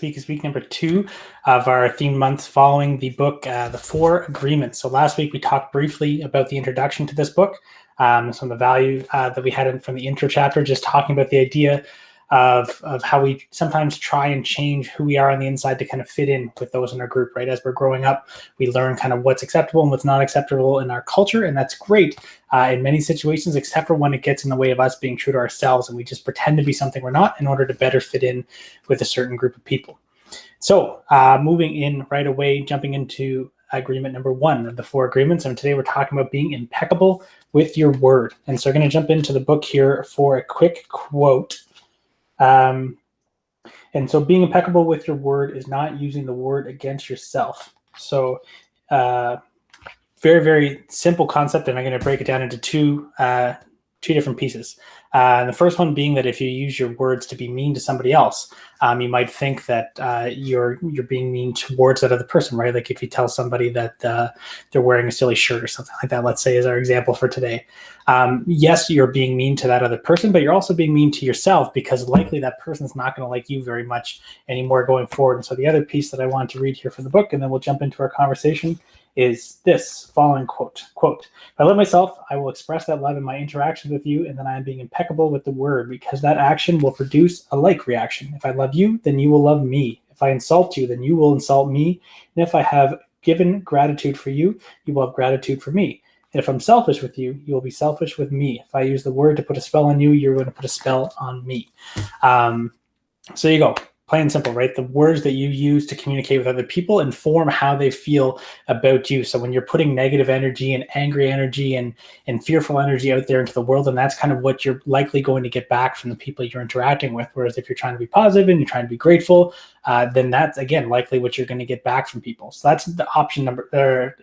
is week number 2 of our themed month following the book, The Four Agreements. So last week we talked briefly about the introduction to this book, some of the value that we had from the intro chapter, just talking about the idea of how we sometimes try and change who we are on the inside to kind of fit in with those in our group, right? As we're growing up, we learn kind of what's acceptable and what's not acceptable in our culture, and that's great in many situations, except for when it gets in the way of us being true to ourselves and we just pretend to be something we're not in order to better fit in with a certain group of people. So moving in right away, jumping into agreement number 1 of the 4 agreements, and today we're talking about being impeccable with your word. And so we're going to jump into the book here for a quick quote. And so being impeccable with your word is not using the word against yourself. So very, very simple concept, and I'm going to break it down into two different pieces. The first one being that if you use your words to be mean to somebody else, you might think that you're being mean towards that other person, right? Like if you tell somebody that they're wearing a silly shirt or something like that, let's say is our example for today. Yes, you're being mean to that other person, but you're also being mean to yourself because likely that person's not going to like you very much anymore going forward. And so the other piece that I want to read here from the book, and then we'll jump into our conversation, is this following quote. If I love myself, I will express that love in my interactions with you, and then I am being impeccable with the word, because that action will produce a like reaction. If I love you, then you will love me. If I insult you, then you will insult me. And if I have given gratitude for you, you will have gratitude for me. And if I'm selfish with you, you will be selfish with me. If I use the word to put a spell on you, you're going to put a spell on me. So there you go. Plain and simple, right? The words that you use to communicate with other people inform how they feel about you. So when you're putting negative energy and angry energy and fearful energy out there into the world, and that's kind of what you're likely going to get back from the people you're interacting with. Whereas if you're trying to be positive and you're trying to be grateful, then that's, again, likely what you're going to get back from people. So that's the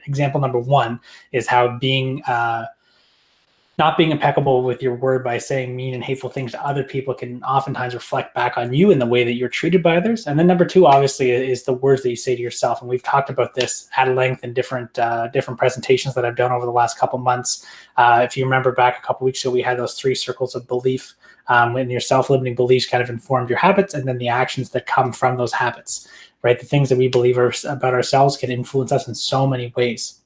example number 1 is how being not being impeccable with your word by saying mean and hateful things to other people can oftentimes reflect back on you in the way that you're treated by others. And then number 2, obviously, is the words that you say to yourself. And we've talked about this at length in different presentations that I've done over the last couple months. If you remember back a couple weeks ago, we had those 3 circles of belief, when your self-limiting beliefs kind of informed your habits, and then the actions that come from those habits, right? The things that we believe about ourselves can influence us in so many ways.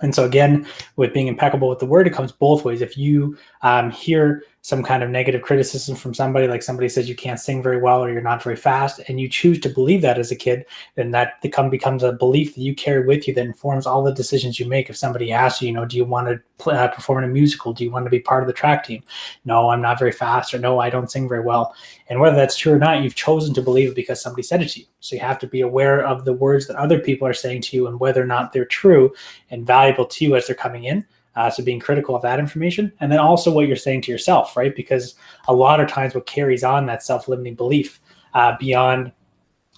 And so again, with being impeccable with the word, it comes both ways. If you hear some kind of negative criticism from somebody, like somebody says you can't sing very well or you're not very fast, and you choose to believe that as a kid, then that becomes a belief that you carry with you that informs all the decisions you make. If somebody asks you, do you want to perform in a musical? Do you want to be part of the track team? No, I'm not very fast, or no, I don't sing very well. And whether that's true or not, you've chosen to believe it because somebody said it to you. So you have to be aware of the words that other people are saying to you and whether or not they're true and valuable to you as they're coming in. So being critical of that information, and then also what you're saying to yourself, right? Because a lot of times what carries on that self-limiting belief beyond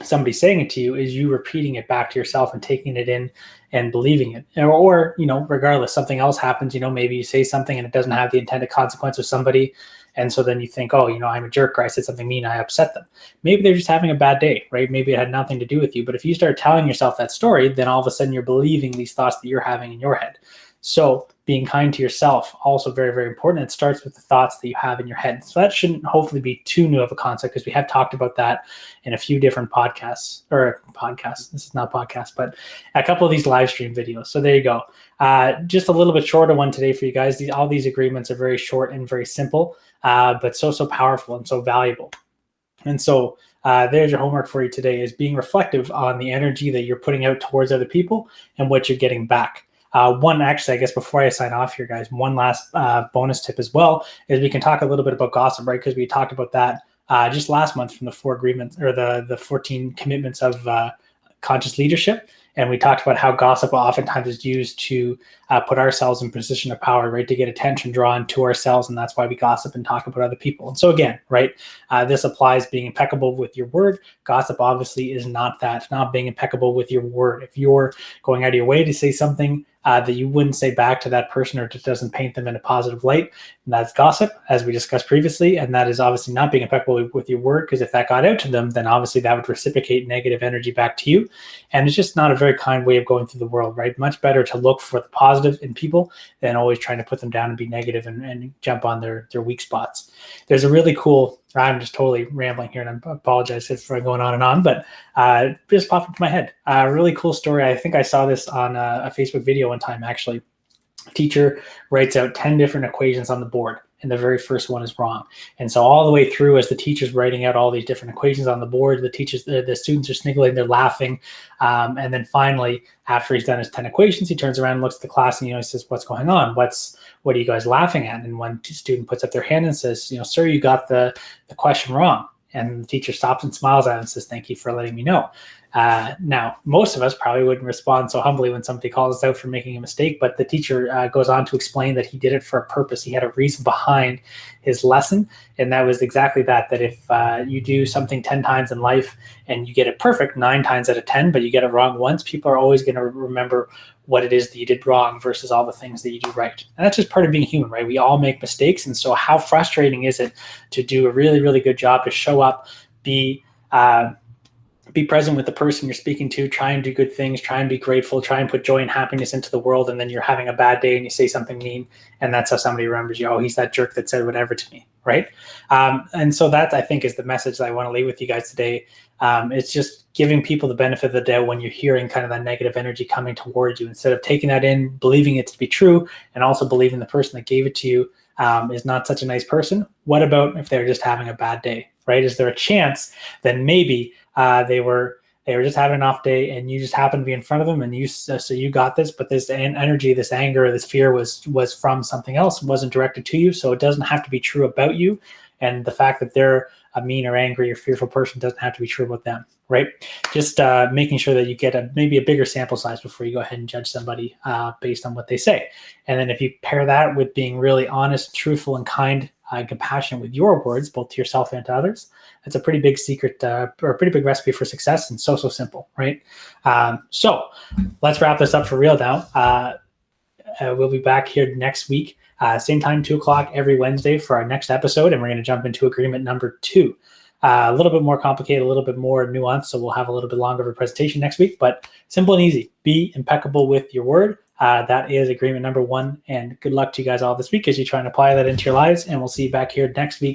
somebody saying it to you is you repeating it back to yourself and taking it in and believing it. Or regardless, something else happens, maybe you say something and it doesn't have the intended consequence with somebody. And so then you think, I'm a jerk, or I said something mean, I upset them. Maybe they're just having a bad day, right? Maybe it had nothing to do with you. But if you start telling yourself that story, then all of a sudden you're believing these thoughts that you're having in your head. So being kind to yourself, also very, very important. It starts with the thoughts that you have in your head. So that shouldn't hopefully be too new of a concept, because we have talked about that in a few different podcasts. This is not podcast, but a couple of these live stream videos. So there you go. Just a little bit shorter one today for you guys. All these agreements are very short and very simple, but so powerful and so valuable. And so there's your homework for you today, is being reflective on the energy that you're putting out towards other people and what you're getting back. I guess before I sign off here, guys, one last bonus tip as well is we can talk a little bit about gossip, right? Because we talked about that just last month from the 4 agreements, or the 14 commitments of conscious leadership. And we talked about how gossip oftentimes is used to put ourselves in a position of power, right? To get attention drawn to ourselves. And that's why we gossip and talk about other people. And so again, right, this applies being impeccable with your word. Gossip obviously is not that, not being impeccable with your word. If you're going out of your way to say something that you wouldn't say back to that person, or just doesn't paint them in a positive light, and that's gossip, as we discussed previously. And that is obviously not being impeccable with your word, because if that got out to them, then obviously that would reciprocate negative energy back to you. And it's just not a very kind way of going through the world, right? Much better to look for the positive in people than always trying to put them down and be negative and jump on their weak spots. There's a really cool I'm just totally rambling here, and I apologize for going on and on, but it just popped into my head. Really cool story. I think I saw this on a Facebook video one time, actually. A teacher writes out 10 different equations on the board, and the very first one is wrong. And so all the way through, as the teacher's writing out all these different equations on the board, the students are sniggling, they're laughing. And then finally, after he's done his 10 equations, he turns around and looks at the class and, he says, what's going on? What are you guys laughing at? And one student puts up their hand and says, sir, you got the question wrong. And the teacher stops and smiles at him and says, thank you for letting me know. Now, most of us probably wouldn't respond so humbly when somebody calls us out for making a mistake, but the teacher goes on to explain that he did it for a purpose. He had a reason behind his lesson, and that was exactly that if you do something 10 times in life and you get it perfect 9 times out of 10, but you get it wrong once, people are always going to remember what it is that you did wrong versus all the things that you do right. And that's just part of being human, right? We all make mistakes, and so how frustrating is it to do a really, really good job, to show up, be present with the person you're speaking to, try and do good things, try and be grateful, try and put joy and happiness into the world, and then you're having a bad day and you say something mean, and that's how somebody remembers you. Oh, he's that jerk that said whatever to me, right? And so that, I think, is the message that I want to leave with you guys today. It's just giving people the benefit of the doubt when you're hearing kind of that negative energy coming towards you, instead of taking that in, believing it to be true, and also believing the person that gave it to you is not such a nice person. What about if they're just having a bad day, right? Is there a chance that maybe they were just having an off day and you just happened to be in front of them, and so you got this, but this energy, this anger, this fear was from something else, wasn't directed to you. So it doesn't have to be true about you. And the fact that they're a mean or angry or fearful person doesn't have to be true about them, right? Just making sure that you get maybe a bigger sample size before you go ahead and judge somebody based on what they say. And then if you pair that with being really honest, truthful, and kind and compassionate with your words, both to yourself and to others, it's a pretty big secret or a pretty big recipe for success, and so simple, right? So let's wrap this up for real now. We'll be back here next week, same time, 2:00 every Wednesday for our next episode, and we're going to jump into agreement number 2. A little bit more complicated, a little bit more nuanced, so we'll have a little bit longer of a presentation next week, but simple and easy. Be impeccable with your word. That is agreement number 1, and good luck to you guys all this week as you try and apply that into your lives, and we'll see you back here next week.